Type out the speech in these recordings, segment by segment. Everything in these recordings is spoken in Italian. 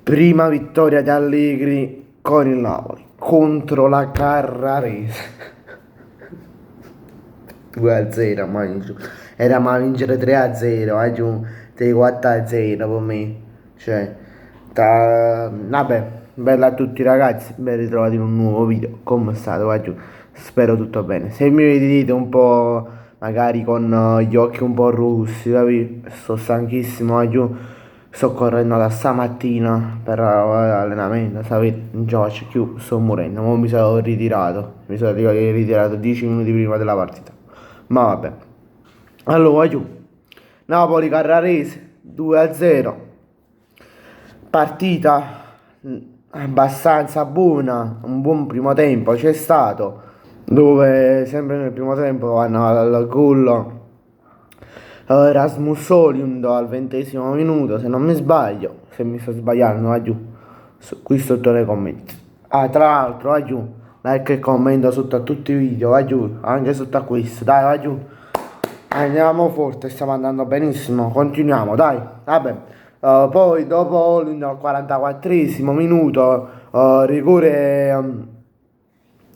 Prima vittoria di Allegri con il Napoli contro la Carrarese. 2-0, ma eravamo a vincere 3-0, aggiungo 3-4-0 per me. Cioè, vabbè, bella a tutti ragazzi, ben ritrovati in un nuovo video. Come state? Aggiungo. Spero tutto bene. Se mi vedete un po' magari con gli occhi un po' rossi, capito? Sto stanchissimo, aggiungo. Sto correndo da stamattina per allenamento, sapete, in gioco più sto morendo, ora mi sono ritirato 10 minuti prima della partita, ma vabbè. Allora, giù, Napoli Carrarese 2-0, partita abbastanza buona, un buon primo tempo c'è stato, dove sempre nel primo tempo vanno al gol Rasmus Hojlund al 20° minuto, se non mi sbaglio, se mi sto sbagliando, va giù, qui sotto nei commenti. Ah, tra l'altro, va giù, like e commenta sotto a tutti i video, va giù, anche sotto a questo, dai, va giù. Andiamo forte, stiamo andando benissimo, continuiamo, dai, vabbè. Poi dopo Hojlund al 44° minuto, rigore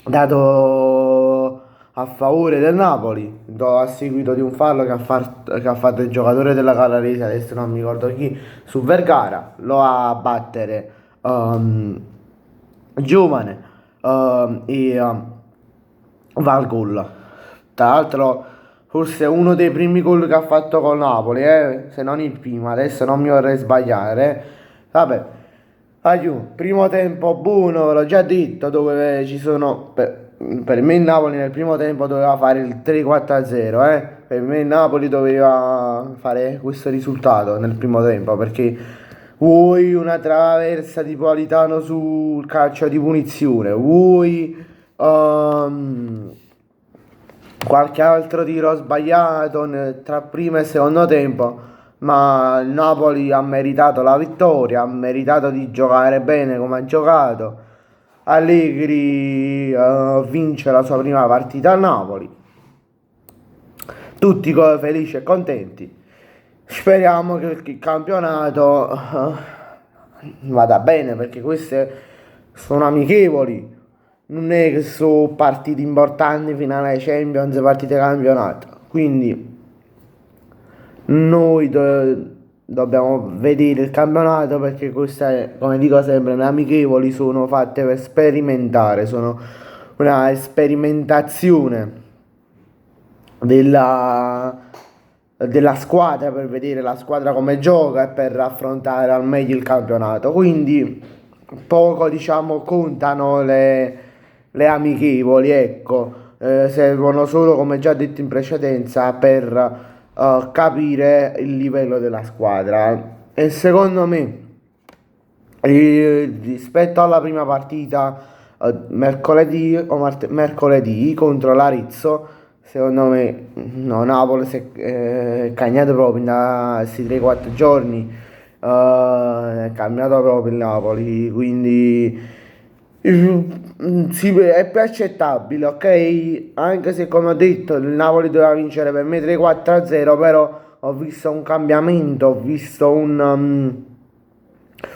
dato a favore del Napoli, a seguito di un fallo che ha fatto il giocatore della Carrarese, adesso non mi ricordo chi, su Vergara, lo va a battere Giovane va al gol. Tra l'altro forse uno dei primi gol che ha fatto col Napoli, se non il primo, adesso non mi vorrei sbagliare. Vabbè, primo tempo buono, ve l'ho già detto, dove ci sono... Per me il Napoli nel primo tempo doveva fare il 3-4-0, per me il Napoli doveva fare questo risultato nel primo tempo, perché vuoi una traversa di Politano sul calcio di punizione, vuoi qualche altro tiro sbagliato tra primo e secondo tempo, ma il Napoli ha meritato la vittoria, ha meritato di giocare bene come ha giocato. Allegri vince la sua prima partita al Napoli, tutti felici e contenti. Speriamo che il campionato vada bene, perché queste sono amichevoli, non è che sono partite importanti, finale Champions, partite campionato, quindi noi dobbiamo vedere il campionato, perché queste, come dico sempre, le amichevoli sono fatte per sperimentare, sono una sperimentazione della squadra, per vedere la squadra come gioca e per affrontare al meglio il campionato. Quindi poco, diciamo, contano le amichevoli, ecco, servono solo, come già detto in precedenza, per capire il livello della squadra. E secondo me, rispetto alla prima partita mercoledì contro l'Arezzo, secondo me no, Napoli si è cagnato proprio in questi 3-4 giorni, è cambiato proprio il Napoli, quindi sì, è più accettabile, ok? Anche se, come ho detto, il Napoli doveva vincere per me 3-4-0, però ho visto un cambiamento, ho visto un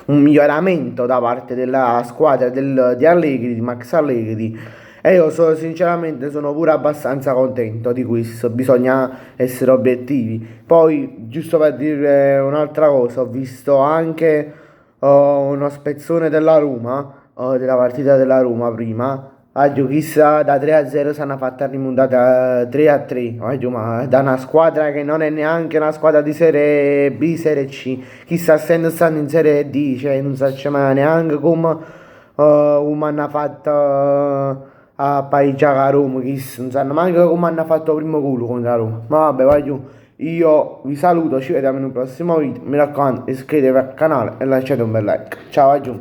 miglioramento da parte della squadra di Allegri, di Max Allegri, e io sinceramente sono pure abbastanza contento di questo, bisogna essere obiettivi. Poi, giusto per dire un'altra cosa, ho visto anche uno spezzone della Roma, della partita della Roma prima. Chissà, da 3-0 si hanno fatta rimontata 3-3. Ma da una squadra che non è neanche una squadra di Serie B, Serie C. Chissà, essendo stanno in Serie D, cioè non sappiamo neanche come hanno fatto a pareggiare a Roma. Chissà, non sanno neanche come hanno fatto il primo gol contro la Roma. Ma vabbè, vai giù. Io vi saluto, ci vediamo in un prossimo video. Mi raccomando, iscrivetevi al canale e lasciate un bel like. Ciao, vai giù.